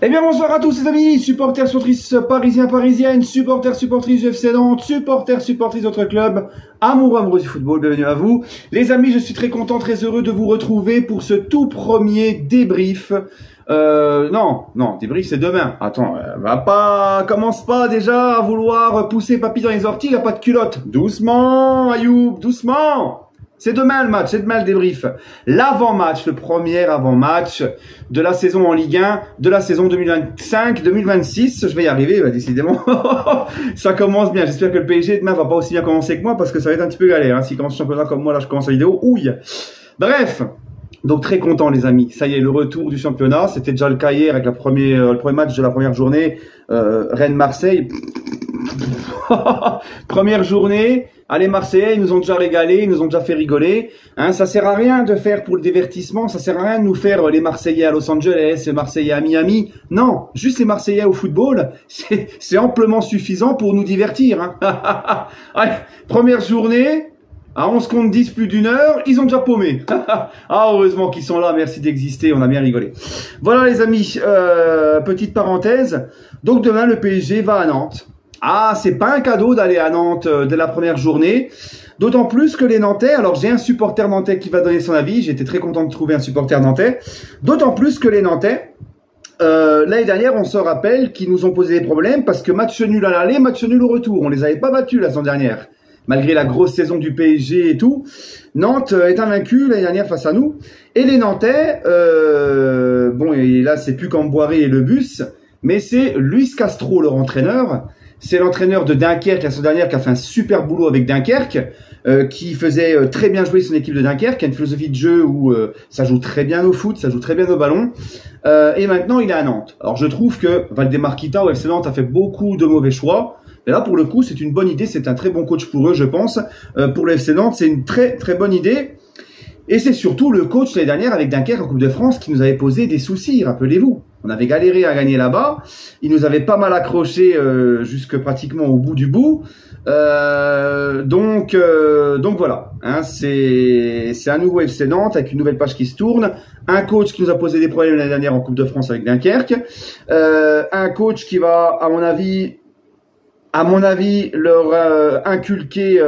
Eh bien bonsoir à tous les amis, supporters, supportrices parisiens, parisiennes, supporters, supportrices du FC Nantes, supporters, supportrices d'autres clubs, amoureux du football, bienvenue à vous. Les amis, je suis très content, très heureux de vous retrouver pour ce tout premier débrief. Débrief c'est demain. Attends, commence pas déjà à vouloir pousser papy dans les orties, il a pas de culotte. Doucement, Ayoub, doucement. C'est demain le match, c'est demain le débrief. L'avant-match, le premier avant-match de la saison en Ligue 1, de la saison 2025-2026. Je vais y arriver, décidément. Ça commence bien. J'espère que le PSG demain va pas aussi bien commencer que moi parce que ça va être un petit peu galère. S'il commence le championnat comme moi, là je commence la vidéo. Ouille. Bref. Donc très content les amis. Ça y est, le retour du championnat. C'était déjà le cas hier avec le premier match de la première journée. Rennes-Marseille. Première journée. Allez Marseillais, ils nous ont déjà régalé, ils nous ont déjà fait rigoler. Ça sert à rien de faire pour le divertissement, ça sert à rien de nous faire les Marseillais à Los Angeles, les Marseillais à Miami. Non, juste les Marseillais au football, c'est amplement suffisant pour nous divertir. Allez, première journée, à 11 contre 10, plus d'une heure, ils ont déjà paumé. Heureusement qu'ils sont là, merci d'exister, on a bien rigolé. Voilà les amis, petite parenthèse. Donc demain, le PSG va à Nantes. C'est pas un cadeau d'aller à Nantes dès la première journée. D'autant plus que les Nantais, alors j'ai un supporter nantais qui va donner son avis. J'étais très content de trouver un supporter nantais. D'autant plus que les Nantais, l'année dernière, on se rappelle qu'ils nous ont posé des problèmes parce que match nul à l'aller, match nul au retour. On les avait pas battus la saison dernière. Malgré la grosse saison du PSG et tout. Nantes est invaincu l'année dernière face à nous. Et les Nantais, et là c'est plus Camboiré et le bus, mais c'est Luis Castro, leur entraîneur. C'est l'entraîneur de Dunkerque la saison dernière qui a fait un super boulot avec Dunkerque, qui faisait très bien jouer son équipe de Dunkerque, qui a une philosophie de jeu où ça joue très bien au foot, ça joue très bien au ballon. Et maintenant, il est à Nantes. Alors, je trouve que Valdemar Kita au FC Nantes a fait beaucoup de mauvais choix. Mais là, pour le coup, c'est une bonne idée. C'est un très bon coach pour eux, je pense. Pour le FC Nantes, c'est une très, très bonne idée. Et c'est surtout le coach l'année dernière avec Dunkerque en Coupe de France qui nous avait posé des soucis, rappelez-vous. On avait galéré à gagner là-bas. Il nous avait pas mal accroché jusque pratiquement au bout du bout. Donc voilà. C'est un nouveau FC Nantes avec une nouvelle page qui se tourne. Un coach qui nous a posé des problèmes l'année dernière en Coupe de France avec Dunkerque. Un coach qui va, à mon avis, leur inculquer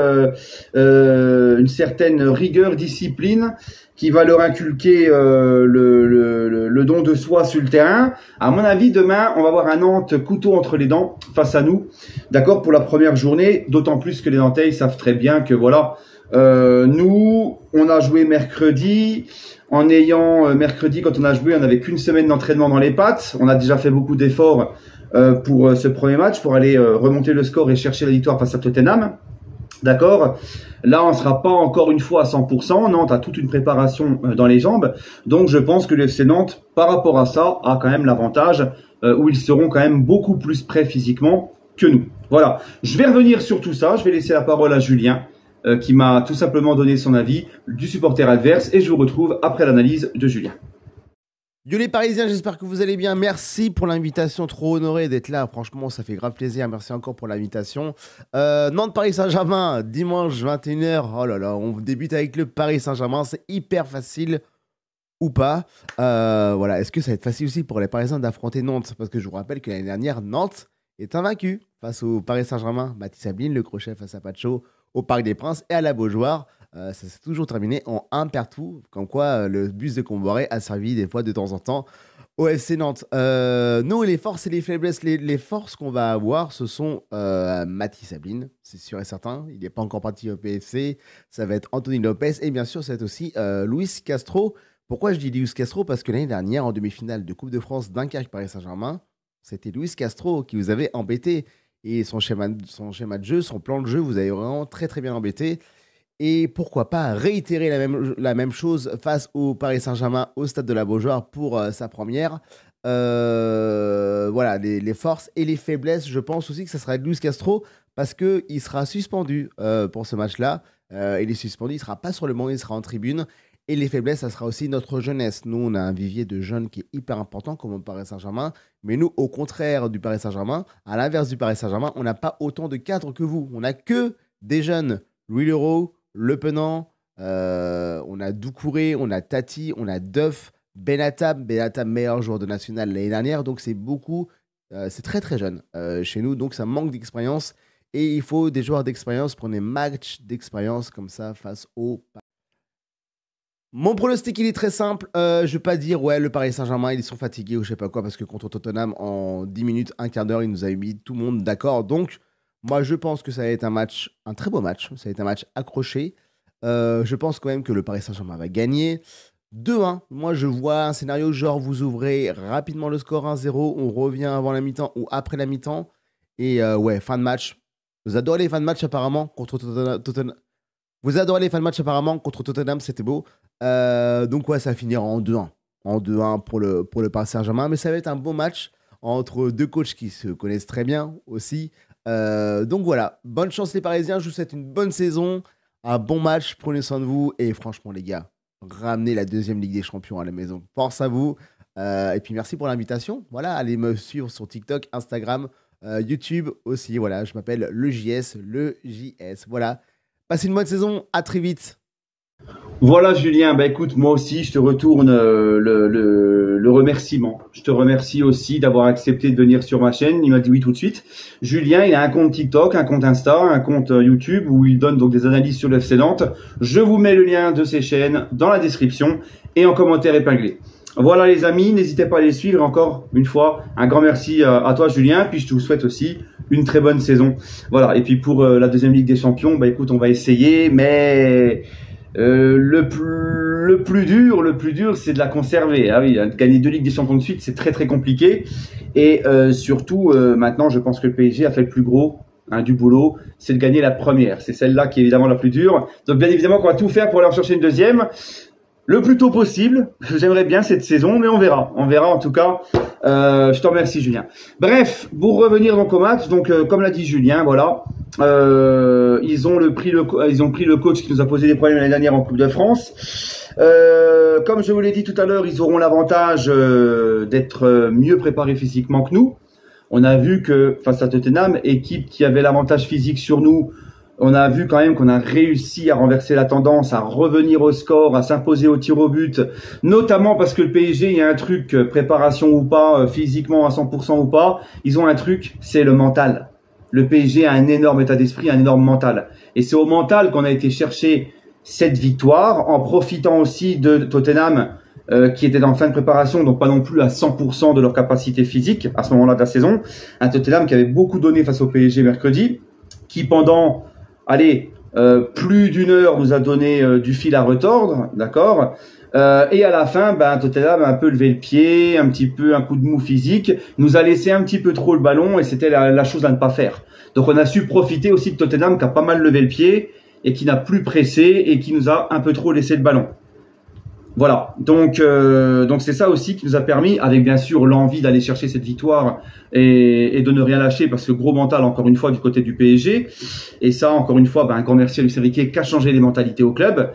une certaine rigueur, discipline, qui va leur inculquer le don de soi sur le terrain. À mon avis, demain, on va avoir un Nantes couteau entre les dents face à nous, d'accord, pour la première journée, d'autant plus que les Nantais savent très bien que voilà, nous, on a joué mercredi. En ayant mercredi, quand on a joué, on n'avait qu'une semaine d'entraînement dans les pattes. On a déjà fait beaucoup d'efforts pour ce premier match, pour aller remonter le score et chercher la victoire face à Tottenham. D'accord. Là, on ne sera pas encore une fois à 100%. Nantes a toute une préparation dans les jambes. Donc, je pense que le FC Nantes, par rapport à ça, a quand même l'avantage où ils seront quand même beaucoup plus prêts physiquement que nous. Voilà. Je vais revenir sur tout ça. Je vais laisser la parole à Julien, qui m'a tout simplement donné son avis du supporter adverse. Et je vous retrouve après l'analyse de Julien. Yo les Parisiens, j'espère que vous allez bien. Merci pour l'invitation, trop honoré d'être là. Franchement, ça fait grave plaisir. Merci encore pour l'invitation. Nantes-Paris Saint-Germain, dimanche 21h. Oh là là, on débute avec le Paris Saint-Germain. C'est hyper facile ou pas. Voilà, est-ce que ça va être facile aussi pour les Parisiens d'affronter Nantes? Parce que je vous rappelle que l'année dernière, Nantes est invaincu face au Paris Saint-Germain. Baptiste Sabine, le crochet face à Pacho au Parc des Princes et à la Beaujoire. Ça s'est toujours terminé en un partout, comme quoi le bus de Comboiré a servi des fois de temps en temps au FC Nantes. Nous, les forces et les faiblesses, les forces qu'on va avoir, ce sont Mathis Sabine, c'est sûr et certain. Il n'est pas encore parti au PFC. Ça va être Anthony Lopez et bien sûr, ça va être aussi Luis Castro. Pourquoi je dis Luis Castro? Parce que l'année dernière, en demi-finale de Coupe de France Dunkerque-Paris Saint-Germain, c'était Luis Castro qui vous avait embêté. Et son schéma de jeu, son plan de jeu, vous avez vraiment très très bien embêté. Et pourquoi pas réitérer la même chose face au Paris Saint-Germain au stade de la Beaujoire pour sa première. Voilà, les forces et les faiblesses, je pense aussi que ça sera Luis Castro parce qu'il sera suspendu pour ce match-là. Il est suspendu, il ne sera pas sur le banc, il sera en tribune. Et les faiblesses, ça sera aussi notre jeunesse. Nous, on a un vivier de jeunes qui est hyper important, comme au Paris Saint-Germain. Mais nous, au contraire du Paris Saint-Germain, à l'inverse du Paris Saint-Germain, on n'a pas autant de cadres que vous. On n'a que des jeunes. Louis Leroux, Le Penant, on a Doucouré, on a Tati, on a Duff, Benatam meilleur joueur de national l'année dernière, donc c'est beaucoup, c'est très très jeune chez nous, donc ça manque d'expérience et il faut des joueurs d'expérience pour des matchs d'expérience comme ça face au. Mon pronostic, il est très simple. Je vais pas dire, ouais, le Paris Saint-Germain, ils sont fatigués ou je sais pas quoi, parce que contre Tottenham, en 10 minutes, un quart d'heure, il nous a mis tout le monde d'accord. Donc, moi, je pense que ça va être un match, un très beau match. Ça va être un match accroché. Je pense quand même que le Paris Saint-Germain va gagner. 2-1. Moi, je vois un scénario genre, vous ouvrez rapidement le score 1-0, on revient avant la mi-temps ou après la mi-temps. Et ouais, fin de match. Vous adorez les fins de match apparemment contre Tottenham. Vous adorez les fins de match apparemment contre Tottenham, c'était beau. Donc ouais, ça va finir en 2-1. En 2-1 pour le Paris Saint-Germain. Mais ça va être un beau match entre deux coachs qui se connaissent très bien aussi. Donc voilà, bonne chance les Parisiens. Je vous souhaite une bonne saison, un bon match. Prenez soin de vous. Et franchement les gars, ramenez la deuxième Ligue des Champions à la maison. Force à vous. Et puis merci pour l'invitation. Voilà, allez me suivre sur TikTok, Instagram, YouTube aussi. Voilà, je m'appelle le JS. Voilà. Passez une bonne saison. À très vite. Voilà Julien, bah écoute, moi aussi je te retourne le remerciement. Je te remercie aussi d'avoir accepté de venir sur ma chaîne. Il m'a dit oui tout de suite. Julien, il a un compte TikTok, un compte Insta, un compte YouTube où il donne donc des analyses sur le FC Nantes. Je vous mets le lien de ses chaînes dans la description et en commentaire épinglé. Voilà les amis, n'hésitez pas à les suivre. Encore une fois, un grand merci à toi Julien. Puis je te souhaite aussi une très bonne saison. Voilà, et puis pour la deuxième Ligue des Champions, bah écoute, on va essayer, mais... le plus dur, c'est de la conserver. Ah oui, gagner 2 Ligues des Champions de suite, c'est très très compliqué. Et surtout, maintenant, je pense que le PSG a fait le plus gros du boulot, c'est de gagner la première. C'est celle-là qui est évidemment la plus dure. Donc bien évidemment qu'on va tout faire pour aller en chercher une deuxième. Le plus tôt possible. J'aimerais bien cette saison, mais on verra. On verra en tout cas. Je te remercie Julien. Bref, pour revenir donc au match, donc comme l'a dit Julien, voilà, ils ont pris le coach qui nous a posé des problèmes l'année dernière en Coupe de France. Comme je vous l'ai dit tout à l'heure, ils auront l'avantage d'être mieux préparés physiquement que nous. On a vu que face à Tottenham, équipe qui avait l'avantage physique sur nous, on a vu quand même qu'on a réussi à renverser la tendance, à revenir au score, à s'imposer au tir au but, notamment parce que le PSG, il y a un truc, préparation ou pas, physiquement à 100% ou pas, ils ont un truc, c'est le mental. Le PSG a un énorme état d'esprit, un énorme mental. Et c'est au mental qu'on a été chercher cette victoire, en profitant aussi de Tottenham, qui était en fin de préparation, donc pas non plus à 100% de leur capacité physique à ce moment-là de la saison. Un Tottenham qui avait beaucoup donné face au PSG mercredi, qui pendant... plus d'une heure nous a donné du fil à retordre, d'accord. Et à la fin, Tottenham a un peu levé le pied, un petit peu un coup de mou physique, nous a laissé un petit peu trop le ballon et c'était la chose à ne pas faire. Donc on a su profiter aussi de Tottenham qui a pas mal levé le pied et qui n'a plus pressé et qui nous a un peu trop laissé le ballon. Voilà, donc c'est ça aussi qui nous a permis, avec bien sûr l'envie d'aller chercher cette victoire et de ne rien lâcher, parce que gros mental encore une fois du côté du PSG, et ça encore une fois un grand merci à Luis Enrique qui a changé les mentalités au club.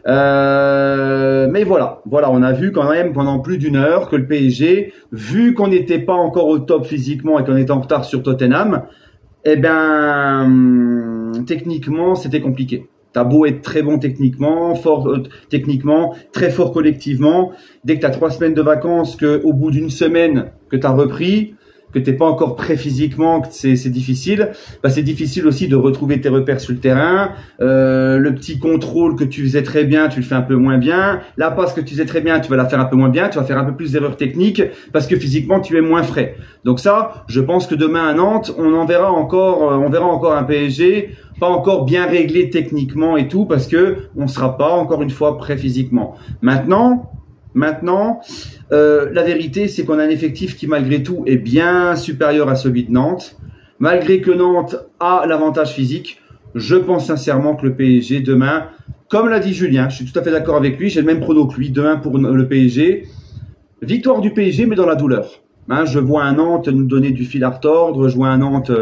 Mais voilà, on a vu quand même pendant plus d'une heure que le PSG, vu qu'on n'était pas encore au top physiquement et qu'on était en retard sur Tottenham, techniquement c'était compliqué. T'as beau être très bon techniquement, fort techniquement, très fort collectivement. Dès que t'as 3 semaines de vacances, que au bout d'une semaine que t'as repris, que t'es pas encore prêt physiquement, que c'est difficile. C'est difficile aussi de retrouver tes repères sur le terrain. Le petit contrôle que tu faisais très bien, tu le fais un peu moins bien. La passe que tu faisais très bien, tu vas la faire un peu moins bien. Tu vas faire un peu plus d'erreurs techniques parce que physiquement tu es moins frais. Donc ça, je pense que demain à Nantes, on verra encore un PSG pas encore bien réglé techniquement et tout, parce que on sera pas encore une fois prêt physiquement. Maintenant, la vérité, c'est qu'on a un effectif qui malgré tout est bien supérieur à celui de Nantes. Malgré que Nantes a l'avantage physique, je pense sincèrement que le PSG demain, comme l'a dit Julien, je suis tout à fait d'accord avec lui, j'ai le même prono que lui, demain pour le PSG, victoire du PSG mais dans la douleur. Je vois un Nantes nous donner du fil à retordre, je vois un Nantes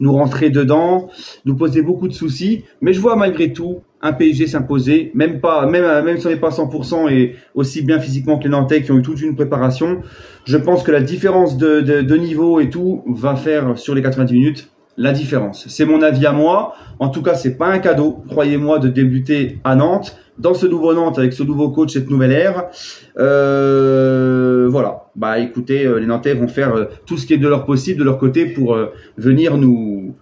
nous rentrer dedans, nous poser beaucoup de soucis, mais je vois malgré tout un PSG s'imposer, même si on n'est pas à 100% et aussi bien physiquement que les Nantais qui ont eu toute une préparation. Je pense que la différence de niveau et tout va faire sur les 90 minutes la différence. C'est mon avis à moi. En tout cas, c'est pas un cadeau, croyez-moi, de débuter à Nantes, dans ce nouveau Nantes avec ce nouveau coach, cette nouvelle ère. Voilà. Bah écoutez, les Nantais vont faire tout ce qui est de leur possible, de leur côté, pour venir nous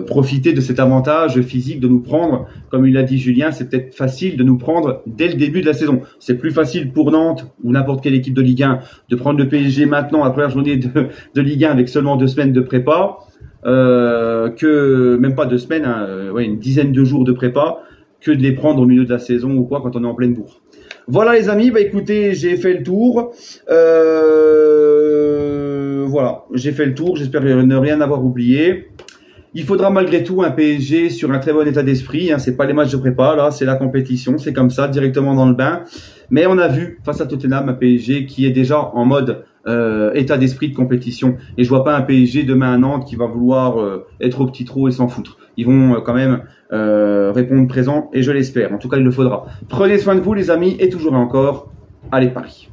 profiter de cet avantage physique, de nous prendre, comme il l'a dit Julien, c'est peut-être facile de nous prendre dès le début de la saison. C'est plus facile pour Nantes ou n'importe quelle équipe de Ligue 1 de prendre le PSG maintenant, à la première journée de Ligue 1 avec seulement 2 semaines de prépa, que même pas 2 semaines, hein, ouais, une dizaine de jours de prépa, que de les prendre au milieu de la saison ou quoi quand on est en pleine bourre. Voilà les amis, bah écoutez, j'ai fait le tour. Voilà, j'ai fait le tour, j'espère ne rien avoir oublié. Il faudra malgré tout un PSG sur un très bon état d'esprit. Hein. C'est pas les matchs de prépa, là, c'est la compétition, c'est comme ça, directement dans le bain. Mais on a vu face à Tottenham un PSG qui est déjà en mode état d'esprit de compétition. Et je vois pas un PSG demain à Nantes qui va vouloir être au petit trot et s'en foutre. Ils vont quand même répondre présent et je l'espère. En tout cas, il le faudra. Prenez soin de vous les amis et toujours et encore, allez Paris.